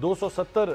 270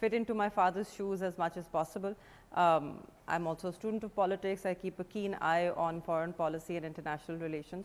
fit into my father's shoes as much as possible. I'm also a student of politics. I keep a keen eye on foreign policy and international relations.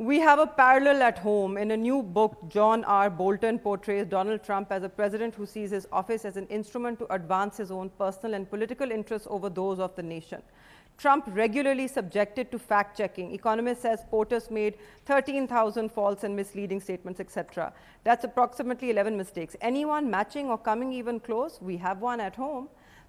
We have a parallel at home. In a new book, John R. Bolton portrays Donald Trump as a president who sees his office as an instrument to advance his own personal and political interests over those of the nation. Trump regularly subjected to fact-checking. Economist says POTUS made 13,000 false and misleading statements, etc. That's approximately 11 mistakes. Anyone matching or coming even close? We have one at home.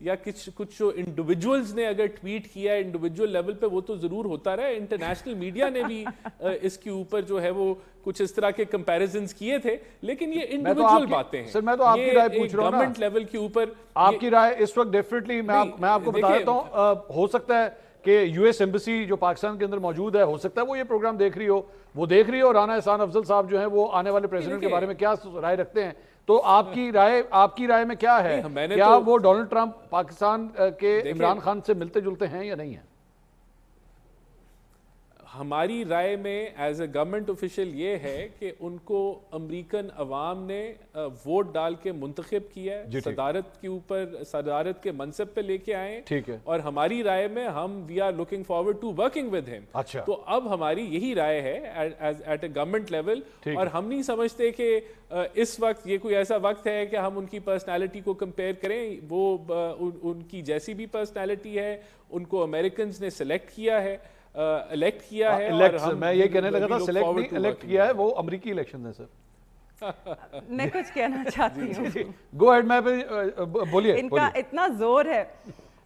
یا کچھ جو individuals نے اگر tweet کیا ہے individual level پہ وہ تو ضرور ہوتا رہا ہے. انٹرنیشنل میڈیا نے بھی اس کے اوپر جو ہے وہ کچھ اس طرح کے کمپیریزنز کیے تھے, لیکن یہ انڈیویجول باتیں ہیں. سر میں تو آپ کی رائے پوچھ رہا ہوں, گورنمنٹ لیول کے اوپر آپ کی رائے اس وقت ڈیفینیٹلی میں آپ کو بتا دیتا ہوں, ہو سکتا ہے کہ یو ایس ایمبیسی جو پاکستان کے اندر موجود ہے, ہو سکتا ہے وہ یہ پروگرام دیکھ رہی ہو, اور رانا احسان افضل صاحب جو ہیں وہ آنے والے پریزیڈنٹ کے بارے میں کیا رائے رکھتے ہیں. تو آپ کی رائے میں کیا ہے, کیا وہ ڈونلڈ ٹرمپ پاکستان کے عمران خان سے ملتے جلتے ہیں یا نہیں ہیں؟ ہماری رائے میں ایز اے گورنمنٹ آفیشیل یہ ہے کہ ان کو امریکن عوام نے ووٹ ڈال کے منتخب کیا ہے, صدارت کے اوپر صدارت کے منصب پہ لے کے آئے, اور ہماری رائے میں ہم we are looking forward to working with him. تو اب ہماری یہی رائے ہے ایٹ اے گورنمنٹ لیول, اور ہم نہیں سمجھتے کہ اس وقت یہ کوئی ایسا وقت ہے کہ ہم ان کی پرسنالٹی کو کمپیئر کریں. وہ ان کی جیسی بھی پرسنالٹی ہے, ان کو امریکنز نے سلیکٹ کیا ہے, الیکٹ کیا ہے, اور میں یہ کہنے لگا تھا سلیکٹ نہیں, الیکٹ کیا ہے, وہ امریکی الیکشن ہے سر. میں کچھ کہنا چاہتی ہوں. گو ہیڈ, میں بولیے. ان کا اتنا زور ہے,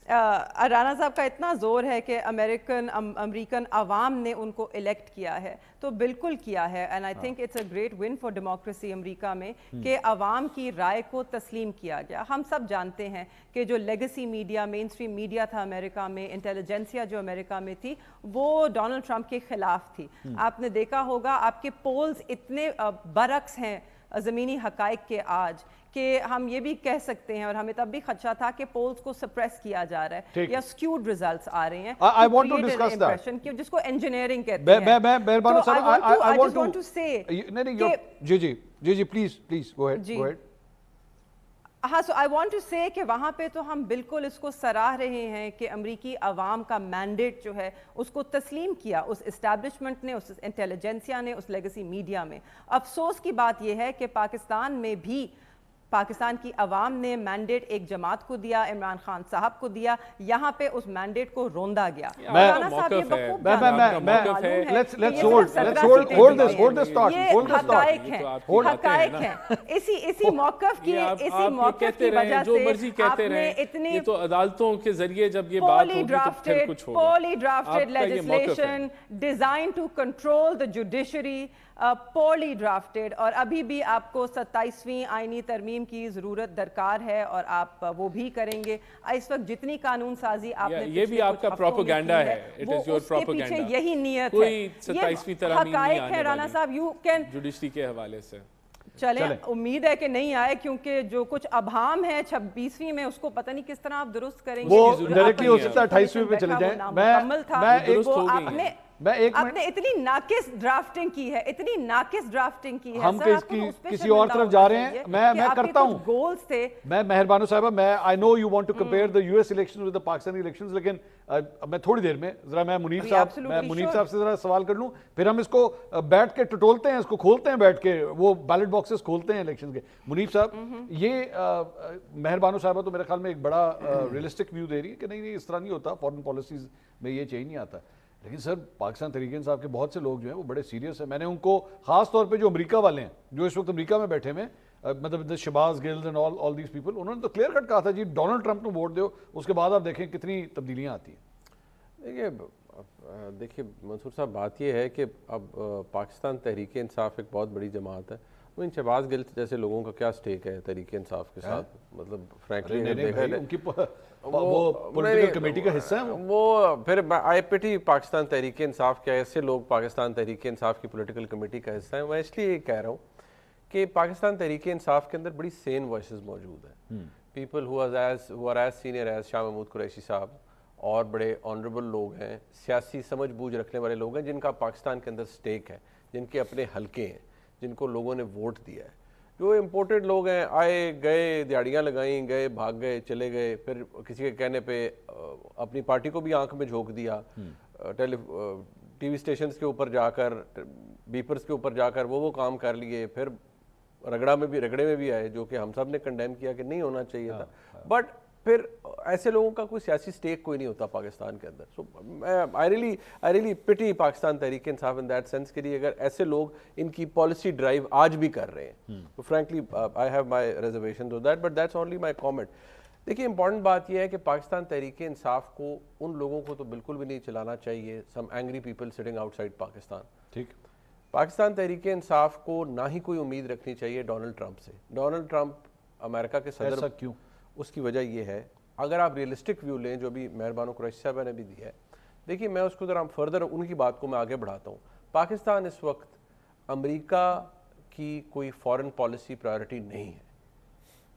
رانا صاحب کا اتنا زور ہے کہ امریکن عوام نے ان کو الیکٹ کیا ہے, تو بالکل کیا ہے. And I think it's a great one for democracy America میں کہ عوام کی رائے کو تسلیم کیا گیا. ہم سب جانتے ہیں کہ جو لیگسی میڈیا, مین اسٹریم میڈیا تھا امریکہ میں, انٹیلیجنسیا جو امریکہ میں تھی, وہ ڈونلڈ ٹرمپ کے خلاف تھی. آپ نے دیکھا ہوگا آپ کے پولز اتنے برعکس ہیں زمینی حقائق کے آج, کہ ہم یہ بھی کہہ سکتے ہیں, اور ہمیں تب بھی خدشہ تھا کہ پولز کو سپریس کیا جا رہا ہے یا سکیوڈ ریزلٹس آ رہے ہیں, I want to discuss that, جس کو انجینئرنگ کہتے ہیں. مہربانی صاحب, I just want to say جی پلیز گو ہیڈ. ہاں, سو آئی وانٹ ٹو سے کہ وہاں پہ تو ہم بالکل اس کو سراہ رہے ہیں کہ امریکی عوام کا مینڈیٹ جو ہے اس کو تسلیم کیا اس اسٹیبلشمنٹ نے, اس انٹیلیجنسیا نے, اس لیگسی میڈیا میں. افسوس کی بات یہ ہے کہ پاکستان میں بھی پاکستان کی عوام نے مینڈیٹ ایک جماعت کو دیا, عمران خان صاحب کو دیا, یہاں پے اس مینڈیٹ کو روندا گیا. رانا صاحب یہ بخوب حقائق ہیں, اسی موقف کی وجہ سے آپ نے اتنی تو عدالتوں کے ذریعے جب یہ بات ہوگی تو پھر کچھ ہوگا. Poorly drafted legislation designed to control the judiciary, poorly drafted, اور ابھی بھی آپ کو 27ویں آئینی ترمیم کی ضرورت درکار ہے, اور آپ وہ بھی کریں گے. اس وقت جتنی قانون سازی آپ نے یہ بھی آپ کا پروپیگنڈا ہے, اٹ از یور پروپیگنڈا, یہی نیت ہے. کوئی 27ویں ترمیم نہیں آنے رانا صاحب, یو کین جوڈیشری کے حوالے سے چلیں, امید ہے کہ نہیں آئے, کیونکہ جو کچھ ابہام ہے 26ویں میں اس کو پتہ نہیں کس طرح آپ درست کریں گے. وہ ڈائریکٹلی ہو سکتا ہے 28ویں پہ چلے جائیں. آپ نے اتنی ناقص ڈرافٹنگ کی ہے, اتنی ناقص ڈرافٹنگ کی ہے. ہم کسی اور طرف جا رہے ہیں. میں کرتا ہوں گولز تھے. میں مہربانو صاحبہ, I know you want to compare the US elections with the Pakistani elections, لیکن میں تھوڑی دیر میں ذرا میں منیر صاحب سے ذرا سوال کر لوں, پھر ہم اس کو بیٹھ کے ٹٹولتے ہیں, اس کو کھولتے ہیں بیٹھ کے, وہ بیلٹ باکسز کھولتے ہیں الیکشن کے. منیر صاحب, یہ مہربانو صاحبہ تو میرے خیال میں ایک بڑا ریئلسٹک ویو دے رہی ہے کہ نہیں اس طرح نہیں ہوتا, فارن پالیسیز میں یہ چینج نہیں آتا. لیکن سر پاکستان تحریک انصاف کے بہت سے لوگ جو ہیں وہ بڑے سیریس ہیں. میں نے ان کو خاص طور پہ جو امریکہ والے ہیں, جو اس وقت امریکہ میں بیٹھے ہوئے, مطلب Shahbaz Gills and all these people, انہوں نے تو کلیئر کٹ کہا تھا جی ڈونلڈ ٹرمپ کو ووٹ دو, اس کے بعد آپ دیکھیں کتنی تبدیلیاں آتی ہیں. دیکھیے منصور صاحب, بات یہ ہے کہ اب پاکستان تحریک انصاف ایک بہت بڑی جماعت ہے. وہ ان شہباز گل جیسے لوگوں کا کیا سٹیک ہے تحریک انصاف کے ساتھ, مطلب فرینکلی وہ پولیٹیکل کمیٹی کا حصہ ہیں. وہ پھر آئی پٹی پاکستان تحریک انصاف کے ایسے لوگ پاکستان تحریک انصاف کی پولیٹیکل کمیٹی کا حصہ ہیں. میں اس لیے یہ کہہ رہا ہوں کہ پاکستان تحریک انصاف کے اندر بڑی سین وائسز موجود ہیں. People who are as senior as Shah Mahmood Qureshi صاحب, اور بڑے آنریبل لوگ ہیں, سیاسی سمجھ بوجھ رکھنے والے لوگ ہیں, جن کا پاکستان کے اندر سٹیک ہے, جن کے اپنے حلقے ہیں, جن کو لوگوں نے ووٹ دیا ہے. جو امپورٹڈ لوگ ہیں, آئے گئے, دیہڑیاں لگائیں, گئے بھاگ گئے, چلے گئے, پھر کسی کے کہنے پہ اپنی پارٹی کو بھی آنکھ میں جھونک دیا, ٹی وی اسٹیشنز کے اوپر جا کر, بیپرز کے اوپر جا کر وہ کام کر لیے, پھر رگڑے میں بھی آئے, جو کہ ہم سب نے کنڈیم کیا کہ نہیں ہونا چاہیے تھا. بٹ پھر ایسے لوگوں کا کوئی سیاسی سٹیک کوئی نہیں ہوتا پاکستان کے اندر. سو آئی ریلی پٹی Pakistan Tehreek Insaf in that sense کے لیے اگر ایسے لوگ ان کی پالیسی ڈرائیو آج بھی کر رہے ہیں. تو frankly I have my reservations on that, but that's only my comment. دیکھیے امپورٹنٹ بات یہ ہے کہ پاکستان تحریک انصاف کو ان لوگوں کو تو بالکل بھی نہیں چلانا چاہیے, some angry people sitting outside Pakistan. ٹھیک, پاکستان تحریک انصاف کو نہ ہی کوئی امید رکھنی چاہیے ڈونلڈ ٹرمپ سے. ڈونلڈ ٹرمپ امریکہ کے صدر, ایسا کیوں؟ اس کی وجہ یہ ہے, اگر آپ ریئلسٹک ویو لیں جو بھی مہربانو قریشی صاحبہ نے بھی دیا ہے, دیکھیے میں اس کو ذرا فردر ان کی بات کو میں آگے بڑھاتا ہوں. پاکستان اس وقت امریکہ کی کوئی فارن پالیسی پرائیورٹی نہیں ہے,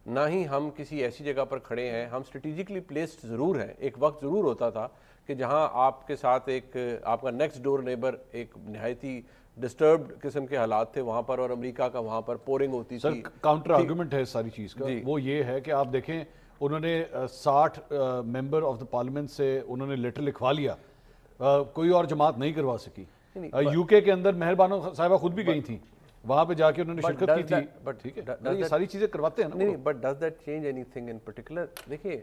نہ ہی ہم کسی ایسی جگہ پر کھڑے ہیں. ہم اسٹریٹجکلی پلیسڈ ضرور ہیں. ایک وقت ضرور ہوتا تھا کہ جہاں آپ کے ساتھ ایک آپ کا نیکسٹ ڈور نیبر ایک نہایتی ڈسٹربڈ قسم کے حالات تھے وہاں پر, اور امریکہ کا وہاں پر پورنگ ہوتی سر تھی. کاؤنٹر آرگومنٹ ہے ساری چیز کا, وہ یہ ہے کہ آپ دیکھیں انہوں نے 60 ممبر آف دا پارلیمنٹ سے انہوں نے لیٹر لکھوا لیا, کوئی اور جماعت نہیں کروا سکی. یو کے اندر مہربانو صاحبہ خود بھی گئی تھیں, وہاں پہ جا کے انہوں نے شرکت کی تھی. ٹھیک ہے, یہ ساری چیزیں کرواتے ہیں نا. نہیں, but does that change any thing in particular? دیکھیے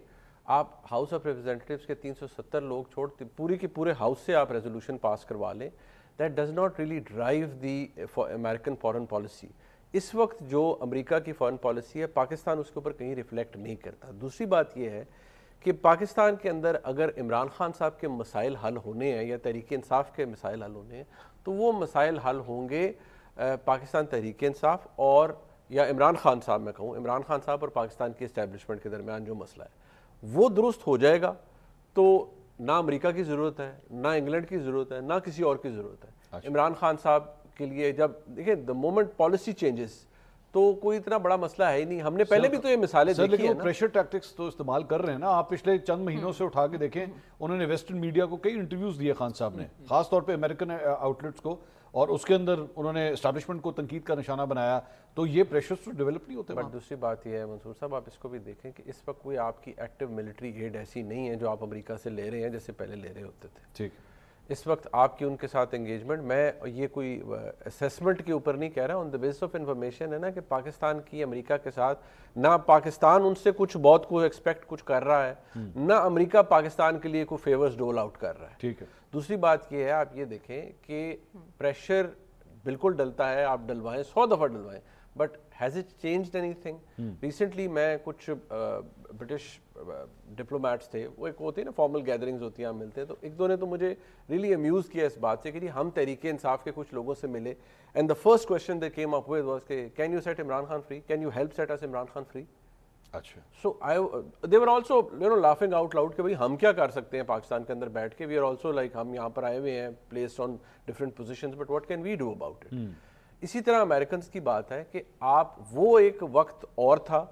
آپ ہاؤس آف ریپرزینٹیوز کے 370 لوگ چھوڑتے پوری کے پورے ہاؤس سے آپ ریزولوشن پاس کروا لیں, that does not really drive the American foreign policy. اس وقت جو امریکہ کی فارن پالیسی ہے پاکستان اس کے اوپر کہیں ریفلیکٹ نہیں کرتا. دوسری بات یہ ہے کہ پاکستان کے اندر اگر عمران خان صاحب کے مسائل حل ہونے ہیں یا تحریک انصاف کے مسائل حل ہونے ہیں تو وہ مسائل حل ہوں گے پاکستان تحریک انصاف اور یا عمران خان صاحب, میں کہوں عمران خان صاحب اور پاکستان کی اسٹیبلشمنٹ کے درمیان جو مسئلہ ہے وہ درست ہو جائے گا تو نہ امریکہ کی ضرورت ہے, نہ انگلینڈ کی ضرورت ہے, نہ کسی اور کی ضرورت ہے. عمران خان صاحب کے لیے جب دیکھیں دا مومنٹ پالیسی چینجز تو کوئی اتنا بڑا مسئلہ ہے ہی نہیں. ہم نے پہلے بھی تو یہ مثالیں دیکھی ہیں نا. پریشر ٹیکٹکس تو استعمال کر رہے ہیں نا. آپ پچھلے چند مہینوں سے اٹھا کے دیکھیں, انہوں نے ویسٹرن میڈیا کو کئی انٹرویوز دیے خان صاحب نے, خاص طور پہ امریکن آؤٹ لیٹس کو, اور اس کے اندر انہوں نے اسٹیبلشمنٹ کو تنقید کا نشانہ بنایا. تو یہ پریشرز تو ڈیولپ نہیں ہوتے. بٹ دوسری بات یہ ہے منصور صاحب, آپ اس کو بھی دیکھیں کہ اس وقت کوئی آپ کی ایکٹیو ملٹری ایڈ ایسی نہیں ہے جو آپ امریکہ سے لے رہے ہیں جیسے پہلے لے رہے ہوتے تھے. ٹھیک, اس وقت آپ کی ان کے ساتھ انگیجمنٹ, میں یہ کوئی اسیسمنٹ کے اوپر نہیں کہہ رہا, آن دا بیس آف انفارمیشن ہے نا کہ پاکستان کی امریکہ کے ساتھ نہ پاکستان ان سے کچھ بہت کو ایکسپیکٹ کچھ کر رہا ہے, نہ امریکہ پاکستان کے لیے کوئی فیورز ڈول آؤٹ کر رہا ہے. ٹھیک ہے. دوسری بات یہ ہے, آپ یہ دیکھیں کہ پریشر بالکل ڈلتا ہے, آپ ڈلوائیں 100 دفعہ ڈلوائیں, but has it changed anything? Recently میں کچھ برٹش ڈپلومیٹس تھے, وہ ایک ہوتی ہے نا فارمل گیدرنگز ہوتی ہیں, ہم ملتے ہیں, تو ایک دو نے تو مجھے ریئلی امیوز کیا اس بات سے کہ ہم تحریک انصاف کے کچھ لوگوں سے ملے, and the first question they came up with was کہ can you set Imran Khan free, can you help set اس عمران خان فری. اچھا, so they were also laughing out loud کہ بھائی ہم کیا کر سکتے ہیں پاکستان کے اندر بیٹھ کے, we are also like ہم یہاں پر آئے ہوئے ہیں placed on different positions, but what can we do about it. اسی طرح امریکنز کی بات ہے کہ آپ وہ ایک وقت اور تھا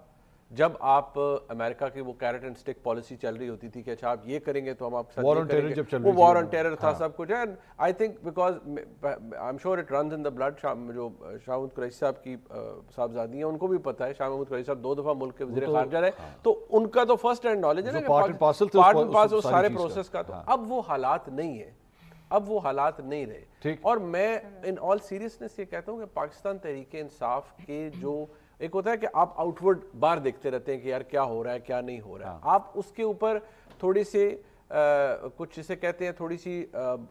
جب آپ امریکہ کی وہ کیرٹ اینڈ اسٹک پالیسی چل رہی ہوتی تھی کہ اچھا آپ یہ کریں گے تو ہم آپ کے ساتھ یہ کریں گے, وہ وار آن ٹیرر تھا سب کچھ. And I think because I am sure it runs in the blood, جو شاہ محمود قریشی صاحب کی صاحبزادی ہیں ان کو بھی پتہ ہے, شاہ محمود قریشی صاحب 2 دفعہ ملک کے وزیر خارجہ رہے, تو ان کا تو فرسٹ ہینڈ نالج ہے نا پارٹ اینڈ پارسل سارے پروسیس کا. تو اب وہ حالات نہیں ہے, اب وہ حالات نہیں رہے. اور میں ان آل سیریسنس یہ کہتا ہوں کہ پاکستان تحریک انصاف کے جو ایک ہوتا ہے کہ آپ آؤٹ ورڈ باہر دیکھتے رہتے ہیں کہ یار کیا ہو رہا ہے کیا نہیں ہو رہا ہے, آپ اس کے اوپر تھوڑی سی کچھ جسے کہتے ہیں تھوڑی سی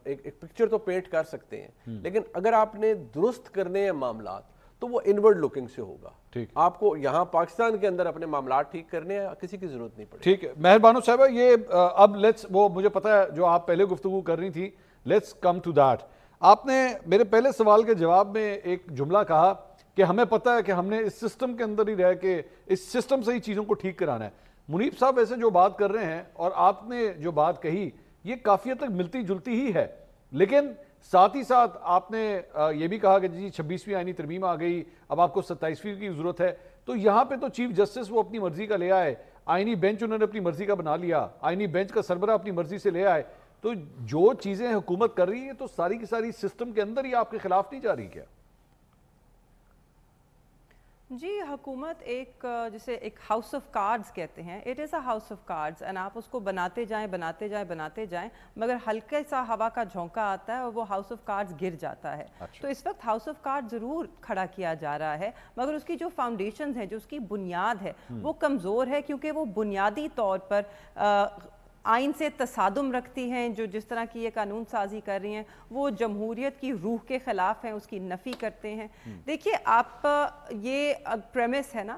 ایک پکچر تو پینٹ کر سکتے ہیں, لیکن اگر آپ نے درست کرنے ہیں معاملات تو وہ انورڈ لوکنگ سے ہوگا. آپ کو یہاں پاکستان کے اندر اپنے معاملات ٹھیک کرنے ہیں, کسی کی ضرورت نہیں پڑے. ٹھیک ہے مہربانو صاحبہ, یہ اب لیٹس, وہ مجھے پتہ ہے جو آپ پہلے گفتگو کر رہی تھی, لیٹس کم ٹو دیٹ. آپ نے میرے پہلے سوال کے جواب میں ایک جملہ کہا کہ ہمیں پتہ ہے کہ ہم نے اس سسٹم کے اندر ہی رہ کے اس سسٹم سے ہی چیزوں کو ٹھیک کرانا ہے. منیب صاحب ویسے جو بات کر رہے ہیں اور آپ نے جو بات کہی یہ کافی حد تک ملتی جلتی ہی ہے, لیکن ساتھ ہی ساتھ آپ نے یہ بھی کہا کہ جی 26ویں آئینی ترمیم آ گئی, اب آپ کو 27ویں کی ضرورت ہے. تو یہاں پہ تو چیف جسٹس وہ اپنی مرضی کا لے آئے, آئینی بینچ انہوں نے اپنی مرضی کا بنا لیا, آئینی بینچ کا سربراہ اپنی مرضی سے لے آئے. تو جو چیزیں حکومت کر رہی ہے تو ساری کی ساری سسٹم کے اندر ہی آپ کے خلاف نہیں جا رہی کیا؟ جی حکومت ایک جسے ایک ہاؤس آف کارڈز کہتے ہیں, it is a house of cards, and آپ اس کو بناتے جائیں مگر ہلکے سا ہوا کا جھونکا آتا ہے اور وہ ہاؤس آف کارڈز گر جاتا ہے. تو اس وقت ہاؤس آف کارڈ ضرور کھڑا کیا جا رہا ہے, مگر اس کی جو فاؤنڈیشنز ہیں, جو اس کی بنیاد ہے وہ کمزور ہے, کیونکہ وہ بنیادی طور پر آئین سے تصادم رکھتی ہیں. جو جس طرح کی یہ قانون سازی کر رہی ہیں وہ جمہوریت کی روح کے خلاف ہیں, اس کی نفی کرتے ہیں. دیکھیے آپ یہ پریمس ہے نا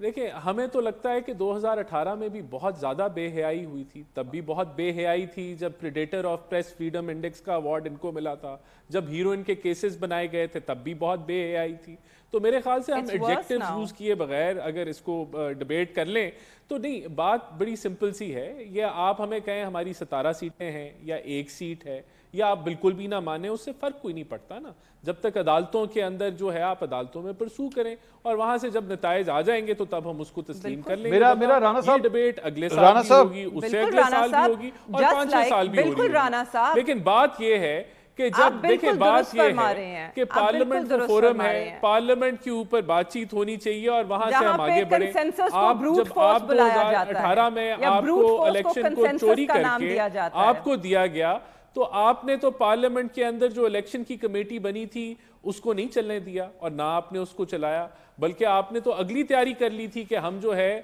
دیکھیں ہمیں تو لگتا ہے کہ 2018 میں بھی بہت زیادہ بے حیائی ہوئی تھی, تب بھی بہت بے حیائی تھی جب predator of press freedom index کا ایوارڈ ان کو ملا تھا, جب ہیروئن کے کیسز بنائے گئے تھے تب بھی بہت بے حیائی تھی. تو میرے خیال سے ہم ایڈجیکٹیوز یوز کیے بغیر اگر اس کو ڈیبیٹ کر لیں تو نہیں, بات بڑی سمپل سی ہے. یہ آپ ہمیں کہیں ہماری 17 سیٹیں ہیں یا 1 سیٹ ہے, یا آپ بالکل بھی نہ مانیں, اس سے فرق کوئی نہیں پڑتا نا. جب تک عدالتوں کے اندر جو ہے آپ عدالتوں میں پرسو کریں اور وہاں سے جب نتائج آ جائیں گے تو تب ہم اس کو تسلیم کر لیں گے. میرا رانا صاحب ڈیبیٹ اگلے سال بھی ہوگی, اس سے اگلے سال بھی ہوگی, اور 5-6 سال بھی ہوگی. لیکن بات یہ ہے کہ جب دیکھیں بات یہ ہے کہ پارلیمنٹ کا فورم ہے, پارلیمنٹ کے اوپر بات چیت ہونی چاہیے اور وہاں سے ہم آگے بڑھیں. آپ جب آپ 2018 میں آپ کو الیکشن کو چوری کر کے آپ کو دیا گیا تو آپ نے تو پارلیمنٹ کے اندر جو الیکشن کی کمیٹی بنی تھی اس کو نہیں چلنے دیا اور نہ آپ نے اس کو چلایا, بلکہ آپ نے تو اگلی تیاری کر لی تھی کہ ہم جو ہے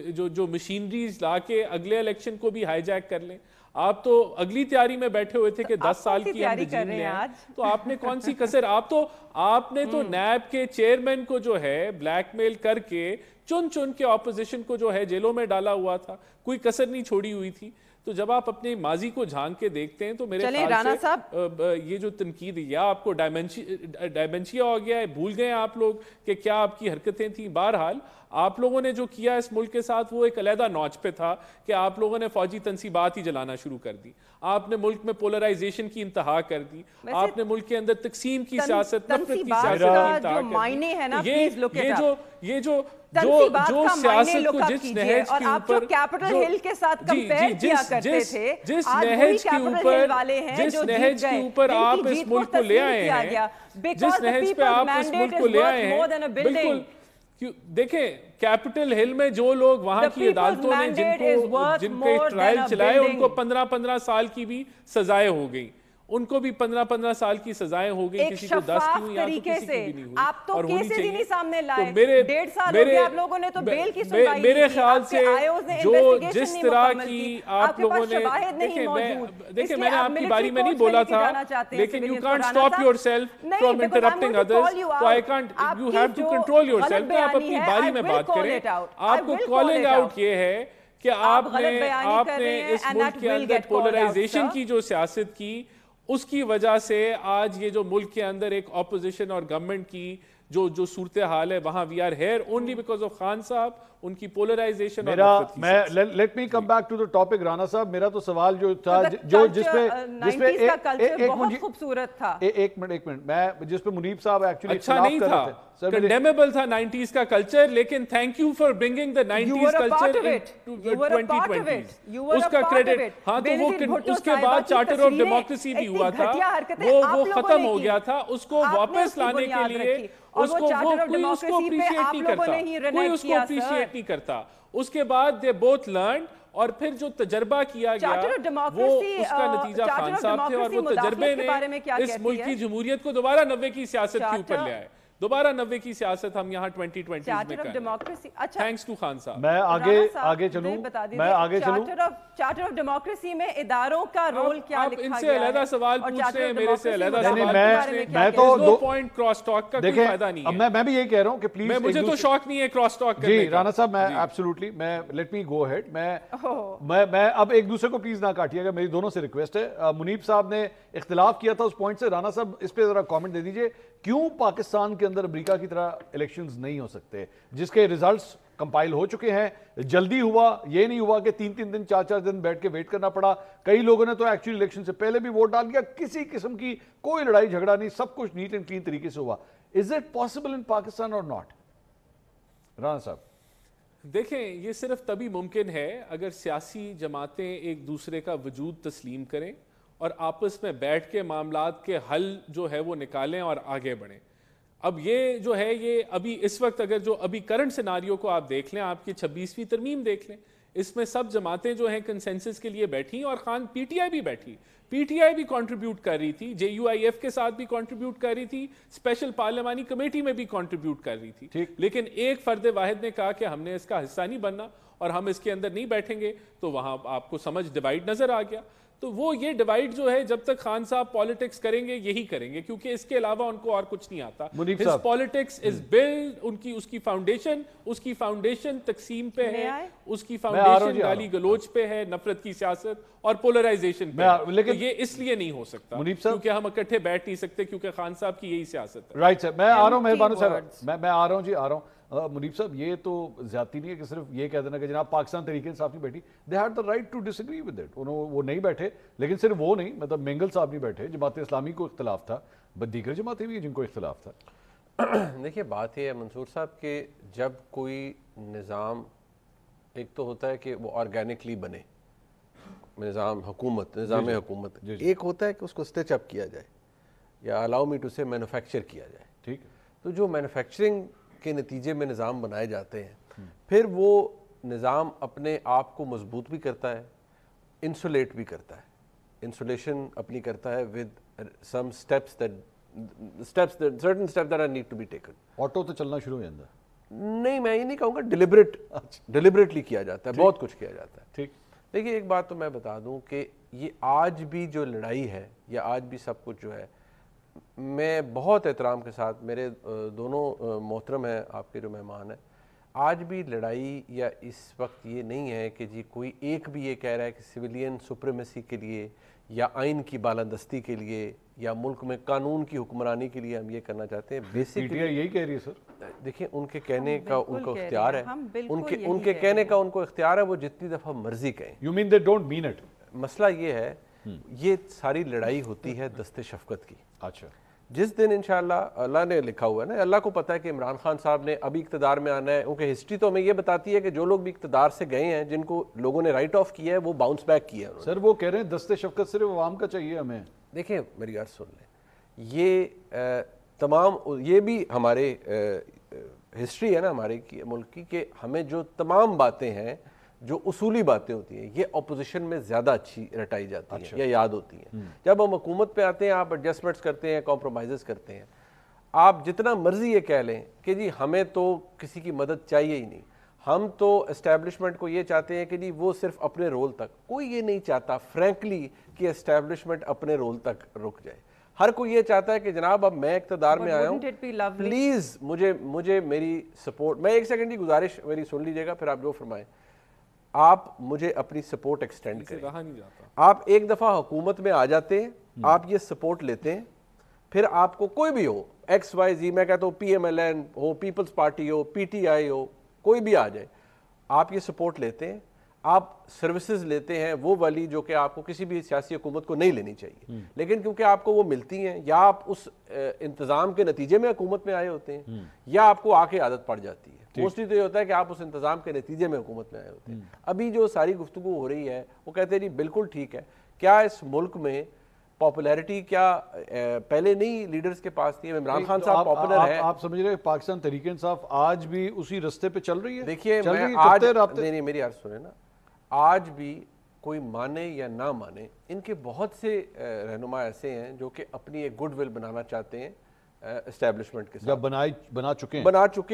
جو مشینریز لا کے اگلے الیکشن کو بھی ہائی جیک کر لیں. آپ تو اگلی تیاری میں بیٹھے ہوئے تھے کہ 10 سال کی ہم رجیم لیں, تو آپ نے کون سی کسر, آپ نے تو نیب کے چیئرمین کو جو ہے بلیک میل کر کے چن کے اپوزیشن کو جو ہے جیلوں میں ڈالا ہوا تھا, کوئی کسر نہیں چھوڑی ہوئی تھی. تو جب آپ اپنے ماضی کو جھانک کے دیکھتے ہیں تو میرے خیال سے یہ جو تنقید یا آپ کو ڈائمنشیا ہو گیا ہے, بھول گئے آپ لوگ کہ کیا آپ کی حرکتیں تھیں. بہرحال آپ لوگوں نے جو کیا اس ملک کے ساتھ وہ ایک علیحدہ نوچ پہ تھا کہ آپ لوگوں نے فوجی تنصیبات ہی جلانا شروع کر دی, آپ نے ملک میں پولرائزیشن کی انتہا کر دی, آپ نے ملک کے اندر تقسیم کی سیاست, نفرت کی سیاست کی انتہا کر دی. یہ جو سیاست کو جس نہج کے اوپر کیپٹل ہل کے ساتھ کمپیئر کیا کرتے تھے, جس نہج کے اوپر آپ اس ملک کو لے آئے ہیں, جس نہج پہ آپ اس ملک کو لے آئے ہیں, بالکل دیکھیں کیپٹل ہل میں جو لوگ وہاں کی عدالتوں نے جن کے ٹرائل چلائے ان کو 15 سال کی بھی سزائیں ہو گئی, ان کو بھی 15 سال کی سزائیں ہو گئی, کسی کو 10 کی ہوئی یا تو کسی کی بھی نہیں ہوئی. آپ تو کیسز ہی نہیں سامنے لائے, 1.5 سال ہو گیا آپ لوگوں نے تو بیل کی سنوائی میرے خیال سے جو جس طرح کی آپ لوگوں نے, دیکھیں میں نے آپ کی باری میں نہیں بولا تھا, لیکن you can't stop yourself from interrupting others, so I can't, you have to control yourself. آپ اپنی باری میں بات کریں. آپ کو calling out یہ ہے کہ آپ نے اس ملک کے اندر پولرائزیشن کی جو سیاست کی, اس کی وجہ سے آج یہ جو ملک کے اندر ایک اپوزیشن اور گورنمنٹ کی جو صورتحال ہے وہاں we are here only because of Khan sahib, ان کی polarisation. Let me come back to the topic. Rana sahib میرا تو سوال جو تھا جس پہ بہت خوبصورت تھا, ایک منٹ میں جس پہ منیب صاحب ایکچولی اچھا نہیں تھا, کنڈیمیبل تھا 90s کا کلچر, لیکن thank you for bringing the 90s culture into 2020s. اس کا کریڈٹ, ہاں تو وہ اس کے بعد چارٹر آف ڈیموکریسی بھی ہوا تھا, وہ ختم ہو گیا تھا, اس کو واپس لانے کے لیے اس کو کوئی اس کو اپریشیٹ نہیں کرتا, کوئی اس کو اپریشیٹ نہیں کرتا. اس کے بعد they both learned, اور پھر جو تجربہ کیا گیا وہ اس کا نتیجہ خان صاحب تھے, اور وہ تجربے نے اس ملک کی جمہوریت کو دوبارہ 90 کی سیاست کے اوپر لے آئے. دوبارہ 90 کی سیاست ہم یہاں 2020 میں کریں, تھینکس ٹو خان صاحب. میں آگے چلوں. چارٹر آف ڈیموکریسی میں اداروں کا رول کیا لکھا گیا ہے؟ آپ ان سے علیحدہ سوال پوچھ رہے ہیں, میرے سے علیحدہ سوال پوچھ رہے ہیں. میں تو دو پوائنٹ کراس ٹاک کا کوئی فائدہ نہیں ہے. میں بھی یہی کہہ رہا ہوں کہ پلیز, مجھے تو شوق نہیں ہے کراس ٹاک کرنے کا. جی رانا صاحب, میں ایبسولوٹلی, میں لیٹ می گو ہیڈ. میں اب ایک دوسرے کو پلیز نہ کاٹیے گا, میری دونوں سے ریکویسٹ ہے. منیب صاحب نے اختلاف کیا تھا اس پوائنٹ سے, رانا صاحب اس پہ ذرا کامنٹ دے دیجئے, کیوں پاکستان کے اندر امریکہ کی طرح الیکشنز نہیں ہو سکتے جس کے ریزلٹس کمپائل ہو چکے ہیں. جلدی ہوا, یہ نہیں ہوا کہ 3 دن 4 دن بیٹھ کے ویٹ کرنا پڑا. کئی لوگوں نے تو ایکچولی الیکشن سے پہلے بھی ووٹ ڈال دیا, کسی قسم کی کوئی لڑائی جھگڑا نہیں, سب کچھ نیٹ اینڈ کلین طریقے سے ہوا. Is it possible in Pakistan اور ناٹ؟ رانا صاحب دیکھیں, یہ صرف تبھی ممکن ہے اگر سیاسی جماعتیں ایک دوسرے کا وجود تسلیم کریں اور آپس میں بیٹھ کے معاملات کے حل جو ہے وہ نکالیں اور آگے بڑھیں. اب یہ جو ہے, یہ ابھی اس وقت اگر جو ابھی کرنٹ سیناریو کو آپ دیکھ لیں, آپ کی 26ویں ترمیم دیکھ لیں, اس میں سب جماعتیں جو ہیں کنسنسس کے لیے بیٹھی, اور خان پی ٹی آئی بھی بیٹھی, پی ٹی آئی بھی کنٹریبیوٹ کر رہی تھی, جے یو آئی ایف کے ساتھ بھی کنٹریبیوٹ کر رہی تھی, اسپیشل پارلیمانی کمیٹی میں بھی کنٹریبیوٹ کر رہی تھی, لیکن ایک فرد واحد نے کہا کہ ہم نے اس کا حصہ نہیں بننا اور ہم اس کے اندر نہیں بیٹھیں گے, تو وہاں آپ کو سمجھ ڈیوائیڈ نظر آ گیا. تو وہ یہ ڈیوائڈ جو ہے جب تک خان صاحب پالیٹکس کریں گے یہی کریں گے, کیونکہ اس کے علاوہ ان کو اور کچھ نہیں آتا. His politics is built, اس کی فاؤنڈیشن تقسیم پہ ہے, اس کی فاؤنڈیشن گالی گلوچ پہ ہے, نفرت کی سیاست اور پولرائزیشن پہ ہے. لیکن یہ اس لیے نہیں ہو سکتا کیونکہ ہم اکٹھے بیٹھ نہیں سکتے, کیونکہ خان صاحب کی یہی سیاست ہے. رائٹ سر, میں آ رہا ہوں مہربانو صاحب, میں آ رہا ہوں جی, آ رہا ہوں. منیب صاحب, یہ تو زیادتی نہیں ہے کہ صرف یہ کہہ دینا کہ جناب پاکستان تحریک انصاف نہیں بیٹھی. They had the right to disagree with it. وہ نہیں بیٹھے, لیکن صرف وہ نہیں, مطلب مینگل صاحب نہیں بیٹھے, جماعت اسلامی کو اختلاف تھا, بٹ دیگر جماعتیں بھی ہیں جن کو اختلاف تھا. دیکھیے بات یہ ہے منصور صاحب کہ جب کوئی نظام, ایک تو ہوتا ہے کہ وہ آرگینکلی بنے, نظام حکومت, نظام حکومت, ایک ہوتا ہے کہ اس کو اسٹچ اپ کیا جائے, یا الاؤ می ٹو سے مینوفیکچر کیا جائے. ٹھیک ہے, تو جو مینوفیکچرنگ کے نتیجے میں نظام بنائے جاتے ہیں, پھر وہ نظام اپنے آپ کو مضبوط بھی کرتا ہے, انسولیٹ بھی کرتا ہے, انسولیشن اپنی کرتا ہے with some steps certain steps that need to be taken. Auto تو چلنا شروع ہو جاتا ہے. نہیں, میں یہ نہیں کہوں گا, ڈیلیبریٹلی کیا جاتا ہے, بہت کچھ کیا جاتا ہے. ٹھیک, دیکھیے ایک بات تو میں بتا دوں کہ یہ آج بھی جو لڑائی ہے, یا آج بھی سب کچھ جو ہے, میں بہت احترام کے ساتھ, میرے دونوں محترم ہیں آپ کے جو مہمان ہیں, آج بھی لڑائی یا اس وقت یہ نہیں ہے کہ جی کوئی ایک بھی یہ کہہ رہا ہے کہ سویلین سپریمیسی کے لیے یا آئین کی بالادستی کے لیے یا ملک میں قانون کی حکمرانی کے لیے ہم یہ کرنا چاہتے ہیں. بیسکلی یہی کہہ رہی ہے سر. دیکھیں ان کے کہنے کا ان کو اختیار ہے, ان کے کہنے کا ان کو اختیار ہے, وہ جتنی دفعہ مرضی کہیں. You mean they don't mean it. مسئلہ یہ ہے, یہ ساری لڑائی ہوتی ہے دست شفقت کی. اچھا, جس دن انشاءاللہ اللہ نے لکھا ہوا ہے نا, اللہ کو پتہ ہے کہ عمران خان صاحب نے ابھی اقتدار میں آنا ہے, کیونکہ ہسٹری تو ہمیں یہ بتاتی ہے کہ جو لوگ بھی اقتدار سے گئے ہیں, جن کو لوگوں نے رائٹ آف کیا ہے, وہ باؤنس بیک کیا ہے. سر وہ کہہ رہے ہیں دست شفقت صرف عوام کا چاہیے ہمیں. دیکھیں میری عرض سن لیں, یہ تمام, یہ بھی ہمارے ہسٹری ہے نا ہمارے ملک کی, کہ ہمیں جو تمام باتیں ہیں, جو اصولی باتیں ہوتی ہیں, یہ اپوزیشن میں زیادہ اچھی رٹائی جاتی ہیں یا یاد ہوتی ہیں. جب ہم حکومت پہ آتے ہیں, آپ ایڈجسٹمنٹس کرتے ہیں, کمپرومائزز کرتے ہیں, آپ جتنا مرضی یہ کہہ لیں کہ جی ہمیں تو کسی کی مدد چاہیے ہی نہیں, ہم تو اسٹیبلشمنٹ کو یہ چاہتے ہیں کہ جی وہ صرف اپنے رول تک. کوئی یہ نہیں چاہتا فرینکلی کہ اسٹیبلشمنٹ اپنے رول تک رک جائے. ہر کوئی یہ چاہتا ہے کہ جناب اب میں اقتدار میں آیا ہوں, پلیز مجھے میری سپورٹ. میں ایک سیکنڈ کی گزارش میری سن لیجیے گا, پھر آپ جو فرمائیں. آپ مجھے اپنی سپورٹ ایکسٹینڈ کریں. آپ ایک دفعہ حکومت میں آ جاتے ہیں, آپ یہ سپورٹ لیتے ہیں, پھر آپ کو کوئی بھی ہو, ایکس وائی زی, میں کہتا ہوں پی ایم ایل این ہو, پیپلز پارٹی ہو, پی ٹی آئی ہو, کوئی بھی آ جائے, آپ یہ سپورٹ لیتے ہیں, آپ سروسز لیتے ہیں وہ والی جو کہ آپ کو کسی بھی سیاسی حکومت کو نہیں لینی چاہیے, لیکن کیونکہ آپ کو وہ ملتی ہیں, یا آپ اس انتظام کے نتیجے میں حکومت میں آئے ہوتے ہیں, یا آپ کو آ کے عادت پڑ جاتی ہے. موسٹلی تو یہ ہوتا ہے کہ آپ اس انتظام کے نتیجے میں حکومت میں آئے ہوتے ہیں. ابھی جو ساری گفتگو ہو رہی ہے وہ کہتے ہیں جی بالکل ٹھیک ہے. کیا اس ملک میں پاپولیرٹی کیا پہلے نہیں لیڈرز کے پاس تھی؟ عمران خان صاحب پاپولر ہے. آپ سمجھ رہے ہیں پاکستان تحریک انصاف آج بھی اسی رستے پہ چل رہی ہے؟ دیکھیے میں آج نہیں, میری عرض سنیں نا, آج بھی کوئی مانے یا نہ مانے, ان کے بہت سے رہنما ایسے ہیں جو کہ اپنی ایک گڈ ول بنانا چاہتے ہیں اسٹیبلشمنٹ کے ساتھ. بنا چکے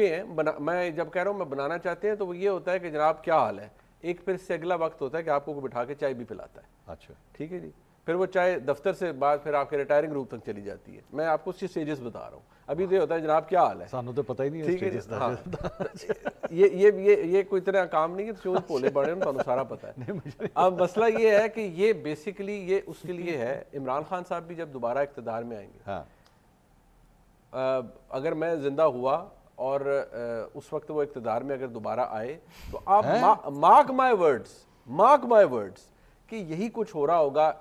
ہیں. میں جب کہہ رہا ہوں میں بنانا چاہتے ہیں تو وہ یہ ہوتا ہے کہ جناب کیا حال ہے, ایک پھر سے اگلا وقت ہوتا ہے کہ آپ کو بٹھا کے چائے بھی پلاتا ہے. اچھا ٹھیک ہے جی, پھر وہ چائے دفتر سے بعد پھر آپ کے ریٹائرنگ روم تک چلی جاتی ہے. میں آپ کو اس سٹیجز بتا رہا ہوں. ابھی تو یہ ہوتا ہے جناب کیا حال ہے, سانوں تو پتہ ہی نہیں ہے. ٹھیک ہے, یہ کوئی اتنا کام نہیں ہے, تو بولے بڑے ہیں تو سارا پتہ ہے. اب مسئلہ یہ ہے کہ یہ بیسیکلی یہ اس کے لیے ہے, عمران خان صاحب بھی جب دوبارہ اقتدار میں آئیں گے, اگر میں زندہ ہوا اور اس وقت وہ اقتدار میں اگر دوبارہ آئے, تو آپ مارک مائی ورڈز کہ یہی کچھ ہو رہا ہوگا.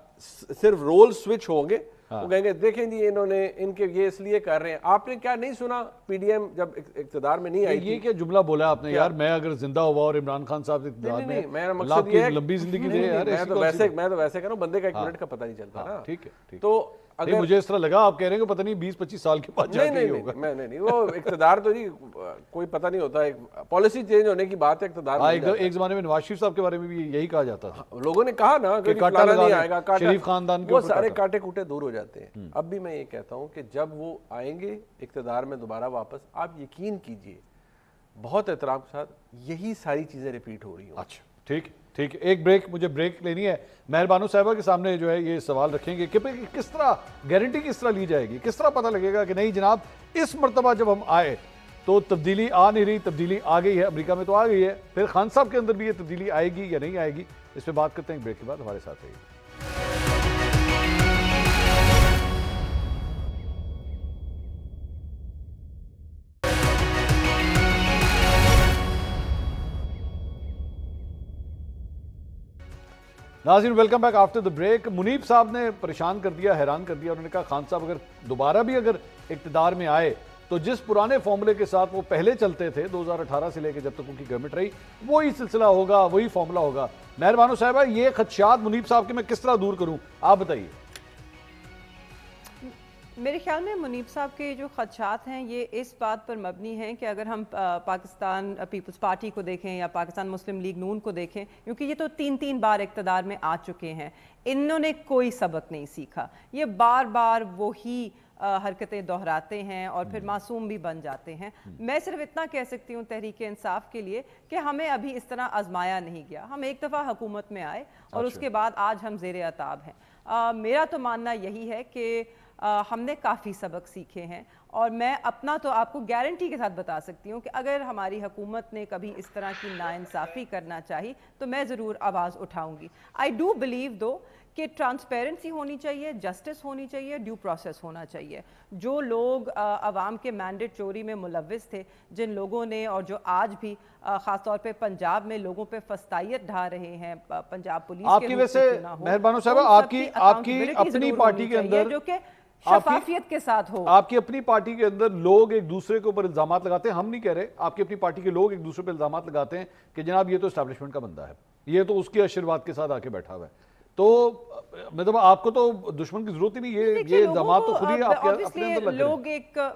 صرف رول سوئچ ہوں گے, وہ کہیں گے دیکھیں جی انہوں نے ان کے یہ اس لیے کر رہے ہیں. آپ نے کیا نہیں سنا پی ڈی ایم جب اقتدار میں نہیں آئی تھی, یہ کیا جملہ بولا آپ نے یار, میں اگر زندہ ہوا اور عمران خان صاحب اقتدار میں, میرا مقصد یہ ہے لمبی زندگی دے یار. میں تو ویسے کہہ رہا ہوں, بندے کا ایک منٹ کا پتہ نہیں چلتا نا. ٹھیک ہے, تو اگر مجھے اس طرح لگا آپ کہہ رہے ہیں کہ پتہ نہیں 20-25 سال کے بعد جا کے ہوگا. نہیں, وہ اقتدار تو جی کوئی پتہ نہیں ہوتا, ایک پالیسی چینج ہونے کی بات ہے. اقتدار ایک زمانے میں نواز شریف صاحب کے بارے میں بھی یہی کہا جاتا تھا, لوگوں نے کہا نا کہ کاٹا نہیں آئے گا, شریف خاندان کے وہ سارے کاٹے کوٹے دور ہو جاتے ہیں. اب بھی میں یہ کہتا ہوں کہ جب وہ آئیں گے اقتدار میں دوبارہ واپس, آپ یقین کیجئے بہت احترام کے ساتھ یہی ساری چیزیں ریپیٹ ہو رہی ہوں. اچھا ٹھیک ہے. ٹھیک ہے, ایک بریک, مجھے بریک لینی ہے. مہربانو صاحبہ کے سامنے جو ہے یہ سوال رکھیں گے کہ کس طرح گارنٹی کس طرح لی جائے گی, کس طرح پتہ لگے گا کہ نہیں جناب اس مرتبہ جب ہم آئے تو تبدیلی آ نہیں رہی, تبدیلی آ گئی ہے, امریکہ میں تو آ گئی ہے, پھر خان صاحب کے اندر بھی یہ تبدیلی آئے گی یا نہیں آئے گی, اس پہ بات کرتے ہیں بریک کے بعد. ہمارے ساتھ رہیے. ناظرین welcome back after the break. Muneeb صاحب نے پریشان کر دیا, حیران کر دیا. انہوں نے کہا خان صاحب اگر دوبارہ بھی اگر اقتدار میں آئے تو جس پرانے فارمولے کے ساتھ وہ پہلے چلتے تھے 2018 سے لے کے جب تک ان کی گورنمنٹ رہی, وہی سلسلہ ہوگا, وہی فارمولہ ہوگا. مہربانو صاحبہ یہ خدشات منیب صاحب کے میں کس طرح دور کروں, آپ بتائیے. میرے خیال میں منیب صاحب کے جو خدشات ہیں یہ اس بات پر مبنی ہیں کہ اگر ہم پاکستان پیپلز پارٹی کو دیکھیں یا پاکستان مسلم لیگ نون کو دیکھیں, کیونکہ یہ تو 3 بار اقتدار میں آ چکے ہیں, انہوں نے کوئی سبق نہیں سیکھا. یہ بار بار وہی حرکتیں دہراتے ہیں اور پھر معصوم بھی بن جاتے ہیں. میں صرف اتنا کہہ سکتی ہوں تحریک انصاف کے لیے کہ ہمیں ابھی اس طرح آزمایا نہیں گیا. ہم ایک دفعہ حکومت میں آئے اور اس کے بعد آج ہم زیر عتاب ہیں. میرا تو ماننا یہی ہے کہ ہم نے کافی سبق سیکھے ہیں, اور میں اپنا تو آپ کو گارنٹی کے ساتھ بتا سکتی ہوں کہ اگر ہماری حکومت نے کبھی اس طرح کی ناانصافی کرنا چاہی تو میں ضرور آواز اٹھاؤں گی. آئی ڈو بلیو دو کہ ٹرانسپیرنسی ہونی چاہیے, جسٹس ہونی چاہیے, ڈیو پروسیس ہونا چاہیے. جو لوگ عوام کے مینڈیٹ چوری میں ملوث تھے, جن لوگوں نے, اور جو آج بھی خاص طور پہ پنجاب میں لوگوں پہ فستائیت ڈھا رہے ہیں, پنجاب پولیس آپ کی ویسے مہربانو صاحبہ آپ کی اپنی پارٹی کے اندر جو کہ شفافیت کے ساتھ ہو. آپ کی اپنی پارٹی کے اندر لوگ ایک دوسرے کے اوپر الزامات لگاتے ہیں, ہم نہیں کہہ رہے, آپ کی اپنی پارٹی کے لوگ ایک دوسرے پہ الزامات لگاتے ہیں کہ جناب یہ تو اسٹیبلشمنٹ کا بندہ ہے, یہ تو اس کے آشرواد کے ساتھ آ کے بیٹھا ہوا ہے. تو مطلب آپ کو تو دشمن کی ضرورت ہی نہیں, یہ الزامات تو خود ہی آپ کے اپنے اندر لگ رہے ہیں.